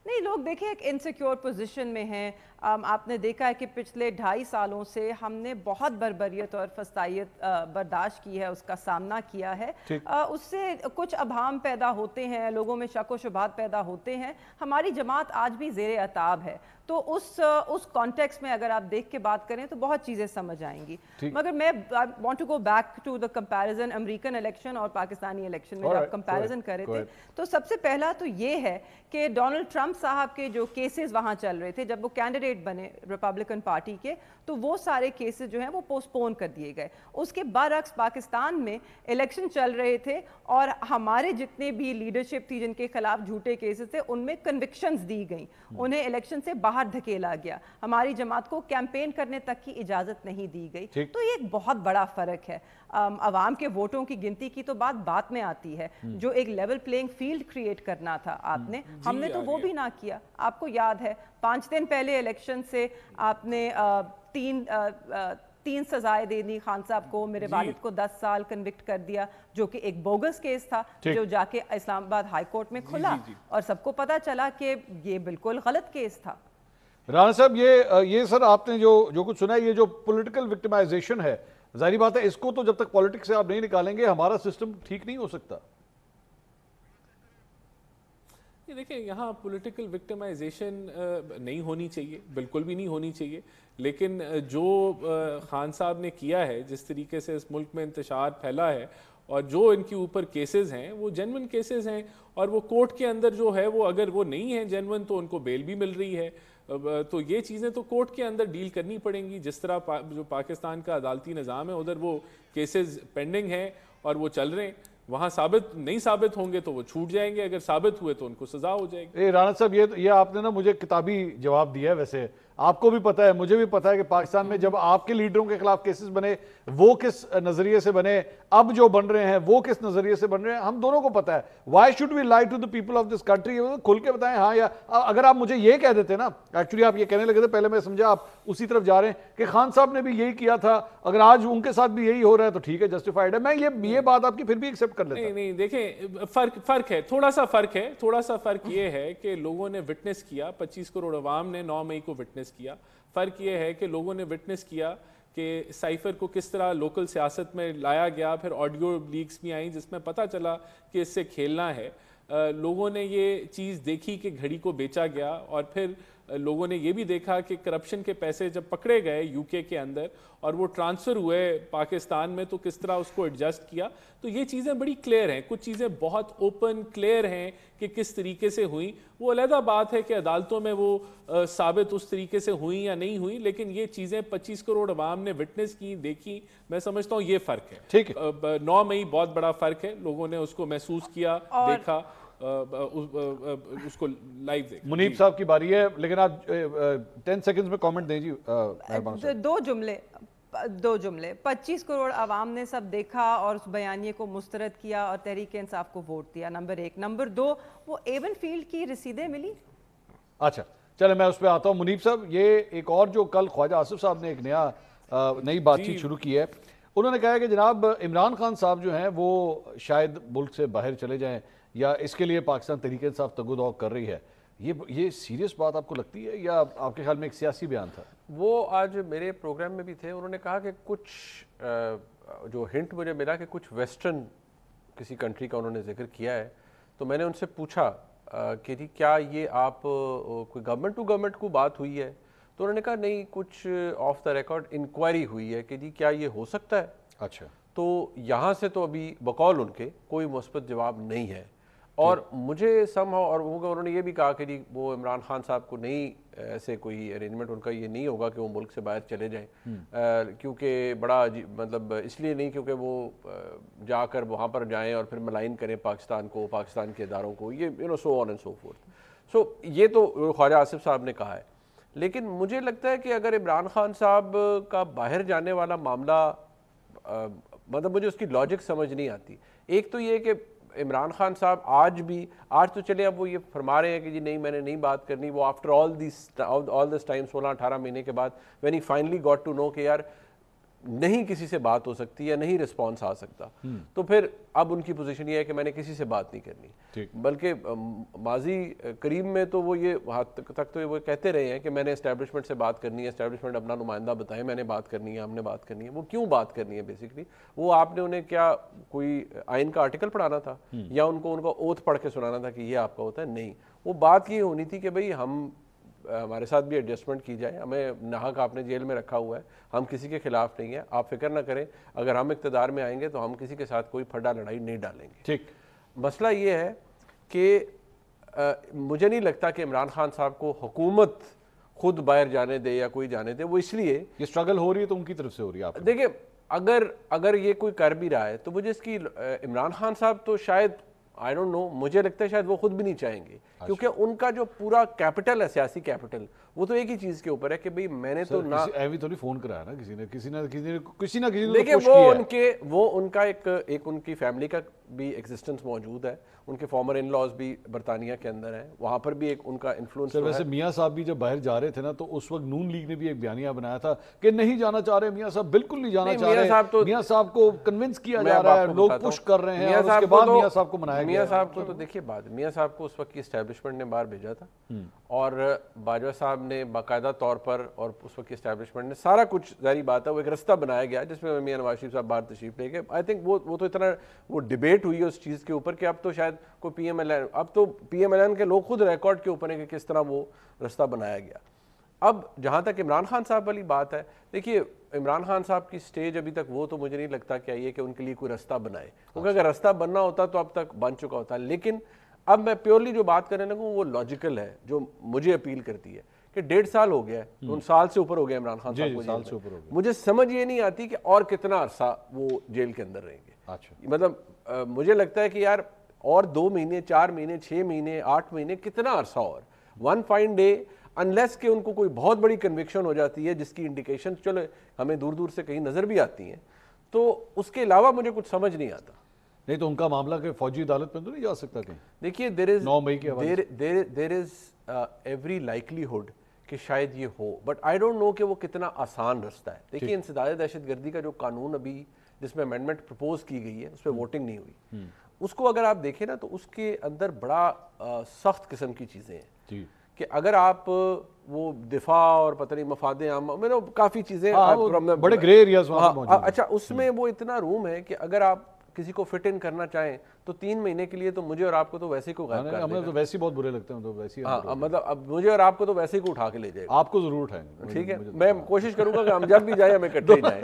نہیں, لوگ دیکھیں ایک انسیکیور پوزیشن میں ہیں. آپ نے دیکھا ہے کہ پچھلے 2.5 سالوں سے ہم نے بہت بربریت اور فسطائیت برداشت کی ہے, اس کا سامنا کیا ہے. اس سے کچھ ابہام پیدا ہوتے ہیں, لوگوں میں شک و شبہات پیدا ہوتے ہیں. ہماری جماعت آج بھی زیر عتاب ہے, تو اس کانٹیکس میں اگر آپ دیکھ کے بات کریں تو بہت چیزیں سمجھ آئیں گی. مگر میں want to go back to the comparison American election اور پاکستانی الیکشن میں. جب آپ کمپیریزن کر رہے تھے تو سب سے پہلا تو یہ ہے کہ ڈونلڈ ٹرمپ صاحب کے جو کیسز وہاں چل رہے تھے جب وہ کینڈیڈیٹ بنے ریپبلکن پارٹی کے, تو وہ سارے کیسز جو ہیں وہ پوسٹ پون کر دیے گئے. اس کے برعکس پاکستان میں الیکشن چل رہے تھے اور ہمارے جتنے بھی لیڈرشپ تھی جن کے خلاف جھوٹے کیسز تھے ان میں کنوکشنز دی گئیں, انہیں الیکشن سے باہر دھکیلا گیا. ہماری جماعت کو کیمپین کرنے تک کی اجازت نہیں دی گئی. تو یہ ایک بہت بڑا فرق ہے. عوام کے ووٹوں کی گنتی کی تو بات میں آتی ہے, جو ایک لیول پلینگ فیلڈ کریٹ کرنا تھا آپ نے, ہم نے تو وہ بھی نہ کیا. آپ کو یاد ہے 5 دن پہلے الیکشن سے آپ نے 3 سزائیں دے دی خان صاحب کو, میرے والد کو 10 سال کنوکٹ کر دیا, جو کہ ایک بوگس کیس تھا جو جا کے اسلام آباد ہائی کورٹ میں کھلا اور سب کو پتا چلا کہ یہ بالکل غلط کیس تھا. رانا صاحب یہ سر آپ نے جو کچھ سنا ہے, یہ جو پولیٹیکل وکٹمائزیشن ہے, ظاہری بات ہے اس کو تو جب تک پالیٹکس سے آپ نہیں نکالیں گے ہمارا سسٹم ٹھیک نہیں ہو سکتا. دیکھیں یہاں پولیٹیکل وکٹمائزیشن نہیں ہونی چاہیے, بالکل بھی نہیں ہونی چاہیے, لیکن جو خان صاحب نے کیا ہے, جس طریقے سے اس ملک میں انتشار پھیلا ہے اور جو ان کے اوپر کیسز ہیں وہ جینون کیسز ہیں, اور وہ کورٹ کے اندر جو ہے وہ اگر وہ نہیں ہیں جینون تو ان کو بیل بھی مل رہی ہے. تو یہ چیزیں تو کورٹ کے اندر ڈیل کرنی پڑیں گی. جس طرح جو پاکستان کا عدالتی نظام ہے ادھر وہ کیسز پینڈنگ ہیں اور وہ چل رہے ہیں, وہاں نہیں ثابت ہوں گے تو وہ چھوٹ جائیں گے, اگر ثابت ہوئے تو ان کو سزا ہو جائے گی. رانا صاحب یہ آپ نے نا مجھے کتابی جواب دیا ہے, ویسے آپ کو بھی پتا ہے, مجھے بھی پتا ہے کہ پاکستان میں جب آپ کے لیڈروں کے خلاف کیسز بنے وہ کس نظریے سے بنے, اب جو بن رہے ہیں وہ کس نظریے سے بن رہے ہیں, ہم دونوں کو پتا ہے. Y should we lie to the people of this country, کھل کے بتائیں. ہاں, یا اگر آپ مجھے یہ کہہ دیتے نا, ایکچولی آپ یہ کہنے لگے تھے, پہلے میں سمجھا آپ اسی طرف جا رہے ہیں کہ خان صاحب نے بھی یہی کیا تھا, اگر آج ان کے ساتھ بھی یہی ہو رہا ہے تو ٹھیک ہے, جسٹیفائڈ ہے, میں یہ بات آپ کی پھر بھی ایکسیپٹ کر لیتا. نہیں دیکھیں فرق ہے, تھوڑا سا فرق یہ ہے کہ لوگوں نے وٹنس کیا, 25 کروڑ عوام نے 9 مئی کو وٹنس کیا. فرق یہ ہے کہ لوگوں نے وٹنس کیا کہ سائفر کو کس طرح لوکل سیاست میں لایا گیا, پھر آڈیو لیکس بھی آئیں جس میں پتہ چلا کہ اس سے کھیلنا ہے. لوگوں نے یہ چیز دیکھی کہ گھڑی کو بیچا گیا, اور پھر لوگوں نے یہ بھی دیکھا کہ کرپشن کے پیسے جب پکڑے گئے UK کے اندر اور وہ ٹرانسفر ہوئے پاکستان میں تو کس طرح اس کو ایڈجسٹ کیا. تو یہ چیزیں بڑی کلیئر ہیں, کچھ چیزیں بہت اوپن کلیئر ہیں کہ کس طریقے سے ہوئیں. وہ علیحدہ بات ہے کہ عدالتوں میں وہ ثابت اس طریقے سے ہوئیں یا نہیں ہوئیں, لیکن یہ چیزیں 25 کروڑ عوام نے وٹنس کی, دیکھی. میں سمجھتا ہوں یہ فرق ہے. ٹھیک ہے, 9 مئی بہت بڑا فرق ہے, لوگوں نے اس کو محسوس کیا, دیکھا, اس کو لائیو دیکھا. منیب صاحب کی باری ہے, لیکن آپ 10 سیکنڈز میں کامنٹ دیں جی. دو جملے 25 کروڑ عوام نے سب دیکھا اور اس بیانیے کو مسترد کیا اور تحریک انصاف کو ووٹ دیا, نمبر 1. نمبر 2, وہ ایون فیلڈ کی رسیدیں ملی. اچھا چلے میں اس پہ آتا ہوں. منیب صاحب, یہ ایک اور جو کل خواجہ آصف صاحب نے ایک نئی بات چیت شروع کی ہے, انہوں نے کہا ہے کہ جناب عمران خان صاحب جو ہیں وہ شاید ملک سے باہر چلے جائیں یا اس کے لیے پاکستان تحریک انصاف تگ و دو کر رہی ہے. یہ سیریس بات آپ کو لگتی ہے یا آپ کے خیال میں ایک سیاسی بیان تھا؟ وہ آج میرے پروگرام میں بھی تھے, انہوں نے کہا کہ کچھ جو ہنٹ مجھے ملا کہ کچھ ویسٹرن کسی کنٹری کا انہوں نے ذکر کیا ہے, تو میں نے ان سے پوچھا کہ جی کیا یہ آپ کوئی گورنمنٹ ٹو گورنمنٹ کو بات ہوئی ہے؟ تو انہوں نے کہا نہیں, کچھ آف دا ریکارڈ انکوائری ہوئی ہے کہ جی کیا یہ ہو سکتا ہے. اچھا, تو یہاں سے تو ابھی بقول ان کے کوئی مثبت جواب نہیں ہے. اور مجھے اور انہوں نے یہ بھی کہا کہ جی وہ عمران خان صاحب کو نہیں ایسے کوئی ارینجمنٹ ان کا یہ نہیں ہوگا کہ وہ ملک سے باہر چلے جائیں, کیونکہ بڑا مطلب اس لیے نہیں کیونکہ وہ جا کر وہاں پر جائیں اور پھر ملائن کریں پاکستان کو, پاکستان کے اداروں کو, یہ سو آن اینڈ سو فورتھ. سو یہ تو خواجہ آصف صاحب نے کہا ہے. لیکن مجھے لگتا ہے کہ اگر عمران خان صاحب کا باہر جانے والا معاملہ, مطلب مجھے اس کی لاجک سمجھ نہیں آتی. ایک تو یہ کہ عمران خان صاحب آج تو چلے اب وہ یہ فرما رہے ہیں کہ جی نہیں میں نے نہیں بات کرنی, وہ آفٹر آل دس ٹائم 16-18 مہینے کے بعد when he finally got to know کہ یار نہیں کسی سے بات ہو سکتی یا نہیں رسپانس آ سکتا, تو پھر اب ان کی پوزیشن یہ ہے کہ میں نے کسی سے بات نہیں کرنی. بلکہ ماضی قریب میں تو وہ یہ حد تک تو وہ کہتے رہے ہیں کہ میں نے اسٹیبلشمنٹ سے بات کرنی ہے, اسٹیبلشمنٹ اپنا نمائندہ بتائیں, میں نے بات کرنی ہے, ہم نے بات کرنی ہے. وہ کیوں بات کرنی ہے بیسکلی؟ وہ آپ نے انہیں کیا کوئی آئین کا آرٹیکل پڑھانا تھا یا ان کا اوتھ پڑھ کے سنانا تھا کہ یہ آپ کا ہوتا ہے؟ نہیں, وہ بات یہ ہونی تھی کہ بھئی ہمارے ساتھ بھی ایڈجسٹمنٹ کی جائے, ہمیں ناحق آپ نے جیل میں رکھا ہوا ہے, ہم کسی کے خلاف نہیں ہیں, آپ فکر نہ کریں, اگر ہم اقتدار میں آئیں گے تو ہم کسی کے ساتھ کوئی پھڈا لڑائی نہیں ڈالیں گے. ٹھیک. مسئلہ یہ ہے کہ مجھے نہیں لگتا کہ عمران خان صاحب کو حکومت خود باہر جانے دے یا کوئی جانے دے. وہ اس لیے یہ اسٹرگل ہو رہی ہے تو ان کی طرف سے ہو رہی ہے. آپ دیکھیں, اگر یہ کوئی کر بھی رہا ہے تو مجھے اس کی عمران خان صاحب تو شاید آئی ڈونٹ نو, مجھے لگتا ہے شاید وہ خود بھی نہیں چاہیں گے, کیونکہ ان کا جو پورا کیپٹل ہے, سیاسی کیپٹل, وہ تو ایک ہی چیز کے اوپر ہے کہ بھئی میں نے تو نہ ایوی تو نہیں فون کرایا نا کسی نے دیکھیں, وہ ان کا ایک ان کی فیملی کا بھی ایگزسٹنس موجود ہے, ان کے فارمر ان لاز بھی برطانیہ کے اندر ہیں, وہاں پر بھی ایک ان کا انفلوئنس. ویسے میاں صاحب بھی جب باہر جا رہے تھے نا تو اس وقت نون لیگ نے بھی ایک بیانیہ بنایا تھا کہ نہیں جانا چاہ رہے میاں صاحب, بالکل نہیں جانا چاہ رہے. میاں صاحب کو کنونس کیا جا رہا ہے, لوگ پش کر رہے ہیں, اور اس کے بعد میاں صاحب کو منایا گیا. میاں صاحب کو تو دیکھیے بات, میاں صاحب کو اس وقت کی اسٹیبلشمنٹ نے باہر بھیجا تھا, اور باجوہ صاحب نے باقاعدہ طور پر, اور اس وقت کی اسٹیبلشمنٹ نے سارا کچھ, ظاہری بات ہے وہ ایک رستہ بنایا گیا جس میں میاں نواز شریف صاحب باہر تشریف لے گئے. آئی تھنک وہ تو اتنا وہ ڈیبیٹ ہوئی ہے اس چیز کے اوپر کہ اب تو شاید کوئی پی ایم ایل این, اب تو پی ایم ایل این کے لوگ خود ریکارڈ کے اوپر ہیں کہ کس طرح وہ رستہ بنایا گیا. اب جہاں تک عمران خان صاحب والی بات ہے, دیکھیے عمران خان صاحب کی سٹیج ابھی تک وہ تو مجھے نہیں لگتا کہ آئی ہے کہ ان کے لیے کوئی رستہ بنائے, کیونکہ اگر رستہ بننا ہوتا تو اب تک بن چکا ہوتا. لیکن اب میں پیورلی جو بات کرنے لگوں وہ لاجیکل ہے, جو مجھے اپیل کرتی ہے کہ 1.5 سال ہو گیا ہے, 2 سال سے اوپر ہو گیا عمران خان صاحب کو. مجھے سمجھ یہ نہیں آتی کہ اور کتنا عرصہ وہ جیل کے اندر رہیں گے. مطلب مجھے لگتا ہے کہ یار اور 2 مہینے, 4 مہینے, 6 مہینے, 8 مہینے, کتنا عرصہ اور, ون فائن ڈے, انلیس کہ ان کو کوئی بہت بڑی کنوکشن ہو جاتی ہے جس کی انڈیکیشن چلو ہمیں دور دور سے کہیں نظر بھی آتی ہیں, تو اس کے علاوہ مجھے کچھ سمجھ نہیں آتا. نہیں تو ان کا معاملہ کہ فوجی عدالت میں تو نہیں جا سکتا کہیں. دیکھیے 9 مئی کے دیر از ایوری لائکلیہڈ کہ شاید یہ ہو, بٹ آئی ڈونٹ نو کہ وہ کتنا آسان رستہ ہے. دیکھیے انسداد دہشت گردی کا جو قانون ابھی جس میں امینڈمنٹ پرپوز کی گئی ہے اس پہ ووٹنگ نہیں ہوئی, اس کو اگر آپ دیکھیں نا تو اس کے اندر بڑا سخت قسم کی چیزیں ہیں کہ اگر آپ وہ دفاع اور پتہ نہیں مفاد عام میں کافی چیزیں بڑے گرے ایریاز وہاں موجود ہیں. اچھا اس میں وہ اتنا روم ہے کہ اگر آپ کسی کو فٹ ان کرنا چاہیں تو 3 مہینے کے لیے تو مجھے اور آپ کو تو ویسے ہی کو غائب کر ہمیں تو ویسے ہی بہت برے لگتے ہیں، تو ویسے ہی مطلب اب مجھے اور آپ کو تو ویسے ہی کو اٹھا کے لے جائے گا. آپ کو ضرور اٹھائیں گے. ٹھیک ہے، میں کوشش کروں گا کہ ہم جب بھی جائیں ہمیں اکٹھے ہی جائیں.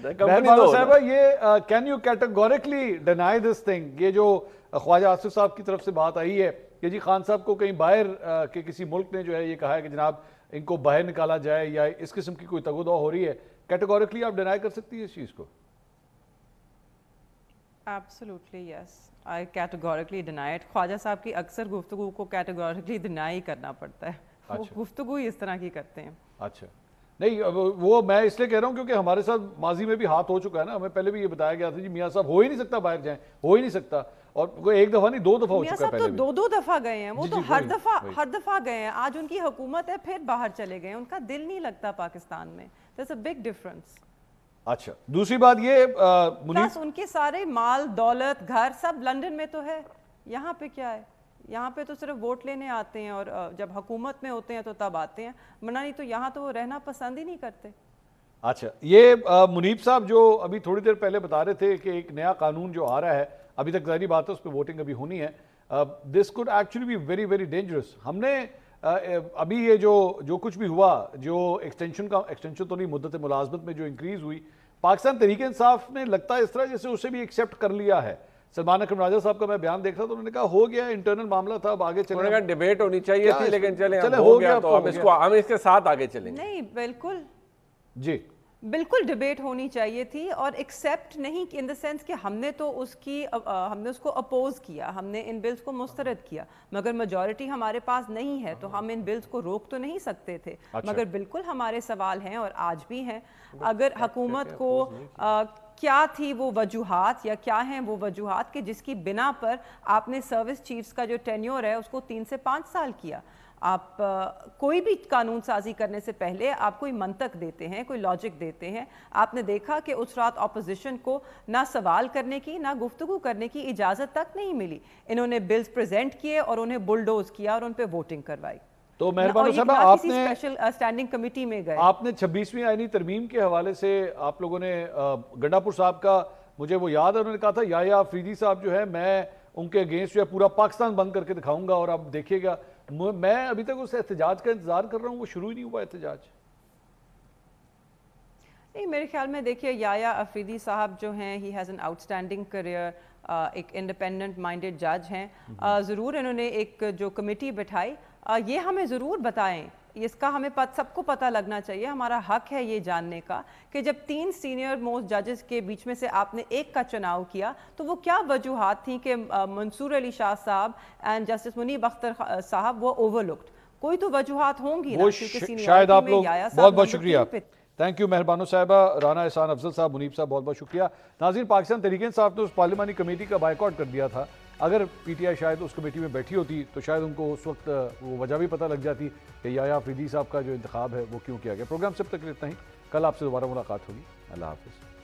مہربانہ صاحبہ، یہ can you categorically deny this thing, یہ جو خواجہ آصف صاحب کی طرف سے بات آئی ہے کہ جی خان صاحب کو کہیں باہر کے کسی ملک نے جو ہے یہ کہا ہے کہ جناب ان کو باہر نکالا جائے، یا اس قسم کی کوئی تگ و دو ہو رہی ہے، کیٹیگوریکلی آپ ڈینائی کر سکتی ہیں اس چیز کو؟ Absolutely yes. I categorically deny it. خواجہ صاحب کی اکثر گفتگو کو categorically deny کرنا پڑتا ہے، وہ گفتگو ہی اس طرح کی کرتے ہیں. اچھا نہیں، وہ میں اس لیے کہہ رہا ہوں کیونکہ ہمارے ساتھ ماضی میں بھی ہاتھ ہو چکا ہے نا، ہمیں پہلے بھی یہ بتایا گیا تھا جی میاں صاحب ہو ہی نہیں سکتا باہر جائیں، ہو ہی نہیں سکتا، اور وہ ایک دفعہ نہیں 2 دفعہ ہو چکا ہے پہلے بھی. میاں صاحب تو 2 دفعہ گئے ہیں، وہ تو ہر دفعہ گئے ہیں. آج ان کی حکومت ہے پھر باہر چلے گئے ہیں، ان کا دل نہیں لگتا پاکستان میں. There's a big difference. اچھا دوسری بات یہ پلس ان کے سارے مال دولت گھر سب لندن میں تو ہے، یہاں پہ کیا ہے؟ یہاں پہ تو صرف ووٹ لینے آتے ہیں اور جب حکومت میں ہوتے ہیں تو تب آتے ہیں، ورنہ نہیں تو یہاں تو وہ رہنا پسند ہی نہیں کرتے. اچھا یہ منیب صاحب جو ابھی تھوڑی دیر پہلے بتا رہے تھے کہ ایک نیا قانون جو آ رہا ہے، ابھی تک ظاہری بات ہے اس پہ ووٹنگ ابھی ہونی ہے، this could actually be very very dangerous. ہم نے ابھی یہ جو کچھ بھی ہوا، جو ایکسٹینشن تو نہیں، مدت ملازمت میں جو انکریز ہوئی، پاکستان تحریک انصاف نے لگتا ہے اس طرح جیسے اسے بھی ایکسیپٹ کر لیا ہے. سلمان اکرم راجہ صاحب کا میں بیان دیکھ رہا تھا تو انہوں نے کہا ہو گیا انٹرنل معاملہ تھا، اب آگے چلیں. انہوں نے کہا ڈیبیٹ ہونی چاہیے تھی لیکن چلیں ہو گیا تو ہم اس کے ساتھ آگے چلیں گے. نہیں بالکل جی بالکل ڈیبیٹ ہونی چاہیے تھی، اور ایکسیپٹ نہیں ان دا سینس کہ ہم نے تو ہم نے اس کو اپوز کیا، ہم نے ان بلز کو مسترد کیا، مگر میجورٹی ہمارے پاس نہیں ہے تو ہم ان بلز کو روک تو نہیں سکتے تھے. مگر بالکل ہمارے سوال ہیں اور آج بھی ہیں. اگر حکومت کو کیا تھی وہ وجوہات یا کیا ہیں وہ وجوہات کہ جس کی بنا پر آپ نے سروس چیفز کا جو ٹینیور ہے اس کو 3 سے 5 سال کیا. آپ کوئی بھی قانون سازی کرنے سے پہلے آپ کوئی منطق دیتے ہیں، کوئی لاجک دیتے ہیں. آپ نے دیکھا کہ اس رات اپوزیشن کو نہ سوال کرنے کی نہ گفتگو کرنے کی اجازت تک نہیں ملی. انہوں نے بلز پریزنٹ کیے اور انہیں بلڈوز کیا اور ان پہ ووٹنگ کروائی. تو مہربان صاحب آپ نے اسپیشل اسٹینڈنگ کمیٹی میں گئے، آپ نے 26ویں آئینی ترمیم کے حوالے سے آپ لوگوں نے گنڈا پور صاحب کا مجھے وہ یاد ہے، انہوں نے کہا تھا یا فریدی صاحب جو ہے میں ان کے اگینسٹ جو ہے پورا پاکستان بند کر کے دکھاؤں گا اور آپ دیکھیے گا. میں ابھی تک اس احتجاج کا انتظار کر رہا ہوں، وہ شروع ہی نہیں ہوا احتجاج. نہیں میرے خیال میں دیکھیے یا افریدی صاحب جو ہیں he has an out standing career, ایک انڈیپینڈنٹ مائنڈڈ جج ہیں. ضرور انہوں نے ایک جو کمیٹی بٹھائی، یہ ہمیں ضرور بتائیں، اس کا ہمیں سب کو پتہ لگنا چاہیے. ہمارا حق ہے یہ جاننے کا کہ جب 3 سینئر موسٹ ججز کے بیچ میں سے آپ نے ایک کا چناؤ کیا تو وہ کیا وجوہات تھیں کہ منصور علی شاہ صاحب اینڈ جسٹس منیب اختر صاحب وہ اوور لکڈ. کوئی تو وجوہات ہوں گی نا، شاید آپ لوگ بہت بہت شکریہ. تھینک یو مہربانو صاحبہ، رانا احسان افضل صاحب، منیب صاحب، بہت بہت شکریہ. ناظرین پاکستان تحریک انصاف نے اس پارلیمانی کمیٹی کا بائیکاٹ کر دیا تھا. اگر پی ٹی آئی شاید اس کمیٹی میں بیٹھی ہوتی تو شاید ان کو اس وقت وہ وجہ بھی پتہ لگ جاتی کہ یا افریدی صاحب کا جو انتخاب ہے وہ کیوں کیا گیا. پروگرام سے اب تک اتنا ہی، کل آپ سے دوبارہ ملاقات ہوگی. اللہ حافظ.